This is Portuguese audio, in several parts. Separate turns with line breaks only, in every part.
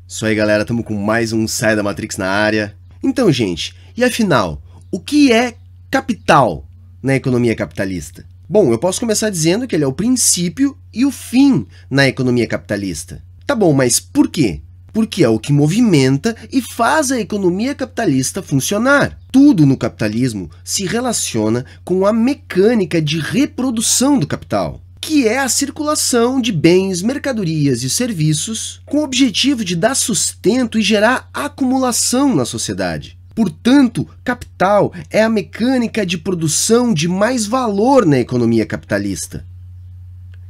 Isso aí, galera, estamos com mais um Sai da Matrix na área. Então, gente, e afinal, o que é capital na economia capitalista? Bom, eu posso começar dizendo que ele é o princípio e o fim na economia capitalista. Tá bom, mas por quê? Porque é o que movimenta e faz a economia capitalista funcionar. Tudo no capitalismo se relaciona com a mecânica de reprodução do capital, que é a circulação de bens, mercadorias e serviços com o objetivo de dar sustento e gerar acumulação na sociedade. Portanto, capital é a mecânica de produção de mais valor na economia capitalista,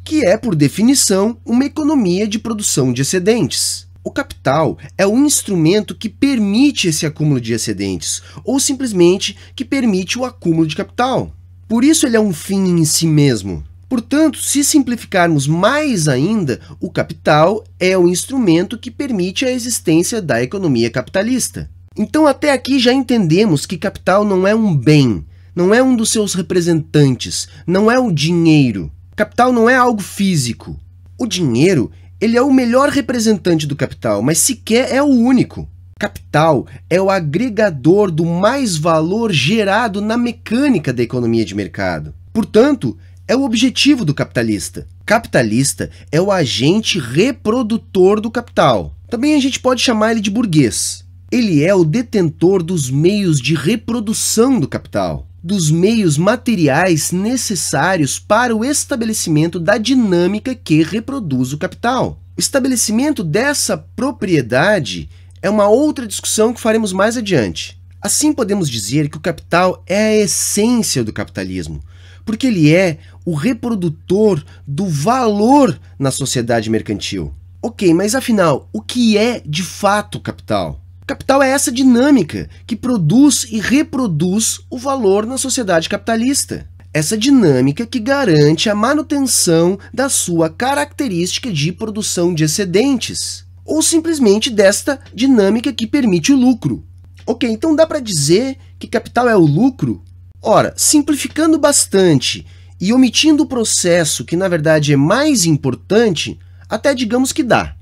que é, por definição, uma economia de produção de excedentes. O capital é o instrumento que permite esse acúmulo de excedentes, ou simplesmente que permite o acúmulo de capital. Por isso ele é um fim em si mesmo. Portanto, se simplificarmos mais ainda, o capital é o instrumento que permite a existência da economia capitalista. Então, até aqui já entendemos que capital não é um bem, não é um dos seus representantes, não é o dinheiro. Capital não é algo físico. O dinheiro, ele é o melhor representante do capital, mas sequer é o único. Capital é o agregador do mais valor gerado na mecânica da economia de mercado. Portanto, é o objetivo do capitalista. Capitalista é o agente reprodutor do capital. Também a gente pode chamar ele de burguês. Ele é o detentor dos meios de reprodução do capital, dos meios materiais necessários para o estabelecimento da dinâmica que reproduz o capital. O estabelecimento dessa propriedade é uma outra discussão que faremos mais adiante. Assim, podemos dizer que o capital é a essência do capitalismo, porque ele é o reprodutor do valor na sociedade mercantil. Ok, mas afinal, o que é de fato capital? Capital é essa dinâmica que produz e reproduz o valor na sociedade capitalista. Essa dinâmica que garante a manutenção da sua característica de produção de excedentes, ou simplesmente desta dinâmica que permite o lucro. Ok, então dá para dizer que capital é o lucro? Ora, simplificando bastante e omitindo o processo que na verdade é mais importante, até digamos que dá.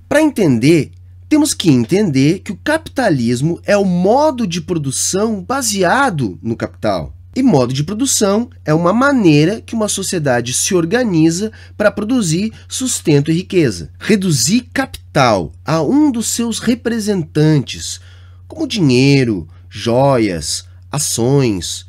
Para entender, temos que entender que o capitalismo é o modo de produção baseado no capital. E modo de produção é uma maneira que uma sociedade se organiza para produzir sustento e riqueza. Reduzir capital a um dos seus representantes, como dinheiro, joias, ações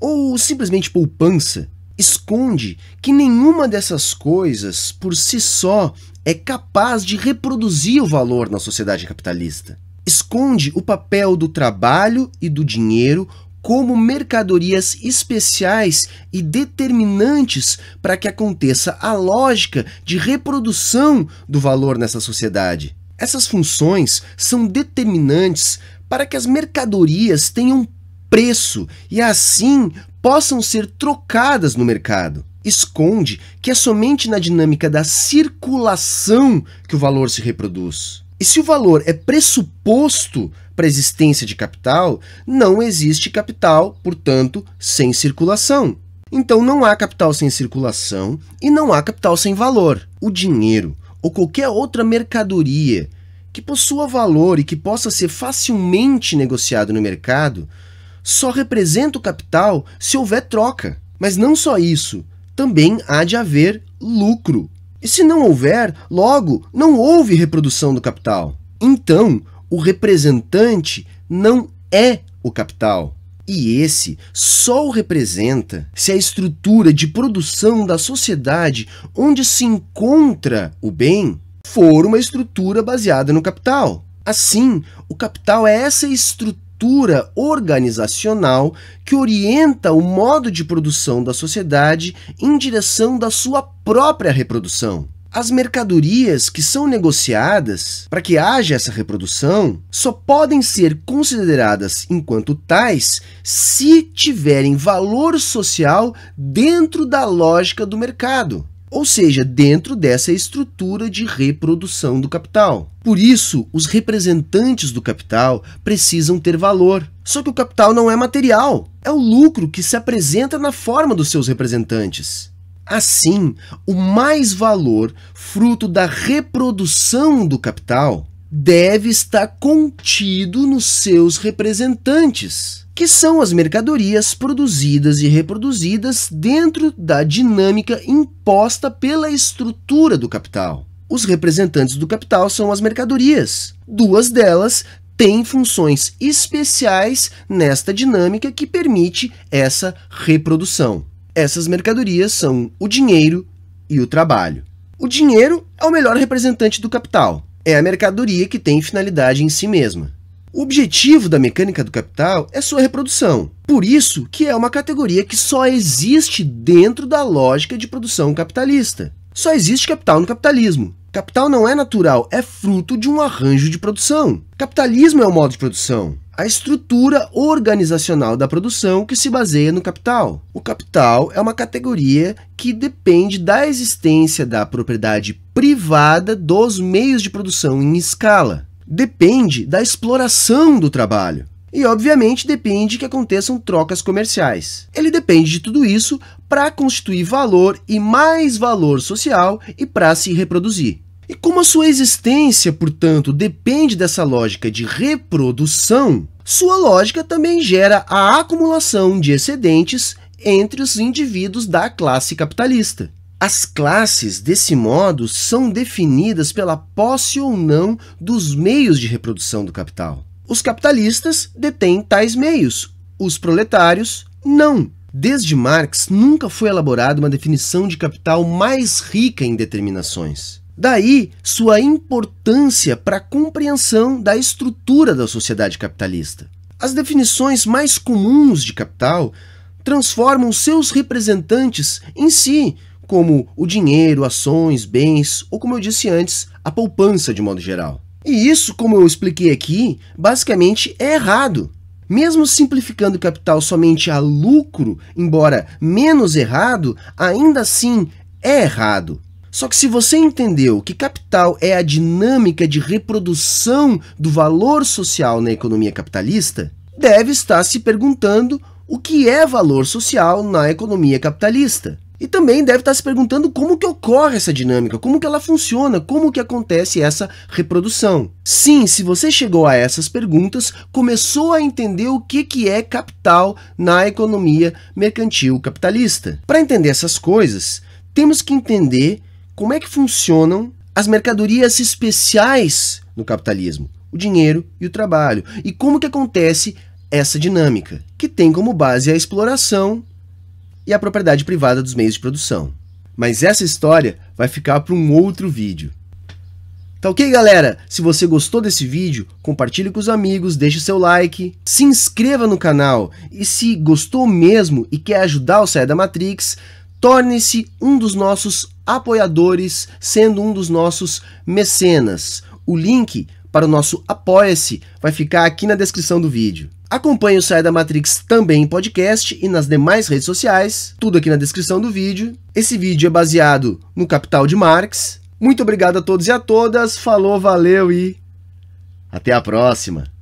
ou simplesmente poupança, esconde que nenhuma dessas coisas por si só é capaz de reproduzir o valor na sociedade capitalista. Esconde o papel do trabalho e do dinheiro como mercadorias especiais e determinantes para que aconteça a lógica de reprodução do valor nessa sociedade. Essas funções são determinantes para que as mercadorias tenham preço e assim possam ser trocadas no mercado. Esconde que é somente na dinâmica da circulação que o valor se reproduz. E se o valor é pressuposto para a existência de capital, não existe capital, portanto, sem circulação. Então não há capital sem circulação e não há capital sem valor. O dinheiro ou qualquer outra mercadoria que possua valor e que possa ser facilmente negociado no mercado só representa o capital se houver troca. Mas não só isso, também há de haver lucro. E se não houver, logo, não houve reprodução do capital. Então, o representante não é o capital. E esse só o representa se a estrutura de produção da sociedade onde se encontra o bem for uma estrutura baseada no capital. Assim, o capital é essa estrutura organizacional que orienta o modo de produção da sociedade em direção da sua própria reprodução. As mercadorias que são negociadas para que haja essa reprodução só podem ser consideradas enquanto tais se tiverem valor social dentro da lógica do mercado, ou seja, dentro dessa estrutura de reprodução do capital. Por isso, os representantes do capital precisam ter valor. Só que o capital não é material, é o lucro que se apresenta na forma dos seus representantes. Assim, o mais-valor, fruto da reprodução do capital, deve estar contido nos seus representantes, que são as mercadorias produzidas e reproduzidas dentro da dinâmica imposta pela estrutura do capital. Os representantes do capital são as mercadorias. Duas delas têm funções especiais nesta dinâmica que permite essa reprodução. Essas mercadorias são o dinheiro e o trabalho. O dinheiro é o melhor representante do capital. É a mercadoria que tem finalidade em si mesma. O objetivo da mecânica do capital é sua reprodução. Por isso que é uma categoria que só existe dentro da lógica de produção capitalista. Só existe capital no capitalismo. Capital não é natural, é fruto de um arranjo de produção. Capitalismo é o modo de produção, a estrutura organizacional da produção que se baseia no capital. O capital é uma categoria que depende da existência da propriedade privada dos meios de produção em escala. Depende da exploração do trabalho. E, obviamente, depende que aconteçam trocas comerciais. Ele depende de tudo isso para constituir valor e mais valor social e para se reproduzir. E como a sua existência, portanto, depende dessa lógica de reprodução, sua lógica também gera a acumulação de excedentes entre os indivíduos da classe capitalista. As classes, desse modo, são definidas pela posse ou não dos meios de reprodução do capital. Os capitalistas detêm tais meios, os proletários não. Desde Marx, nunca foi elaborada uma definição de capital mais rica em determinações. Daí, sua importância para a compreensão da estrutura da sociedade capitalista. As definições mais comuns de capital transformam seus representantes em si, como o dinheiro, ações, bens, ou como eu disse antes, a poupança de modo geral. E isso, como eu expliquei aqui, basicamente é errado. Mesmo simplificando o capital somente a lucro, embora menos errado, ainda assim é errado. Só que se você entendeu que capital é a dinâmica de reprodução do valor social na economia capitalista, deve estar se perguntando o que é valor social na economia capitalista. E também deve estar se perguntando como que ocorre essa dinâmica, como que ela funciona, como que acontece essa reprodução. Sim, se você chegou a essas perguntas, começou a entender o que é capital na economia mercantil capitalista. Para entender essas coisas, temos que entender como é que funcionam as mercadorias especiais no capitalismo, o dinheiro e o trabalho, e como que acontece essa dinâmica, que tem como base a exploração e a propriedade privada dos meios de produção. Mas essa história vai ficar para um outro vídeo. Tá ok, galera? Se você gostou desse vídeo, compartilhe com os amigos, deixe seu like, se inscreva no canal e se gostou mesmo e quer ajudar o Saia da Matrix, torne-se um dos nossos apoiadores, sendo um dos nossos mecenas. O link para o nosso Apoia-se vai ficar aqui na descrição do vídeo. Acompanhe o Saia da Matrix também em podcast e nas demais redes sociais, tudo aqui na descrição do vídeo. Esse vídeo é baseado no Capital de Marx. Muito obrigado a todos e a todas, falou, valeu e até a próxima!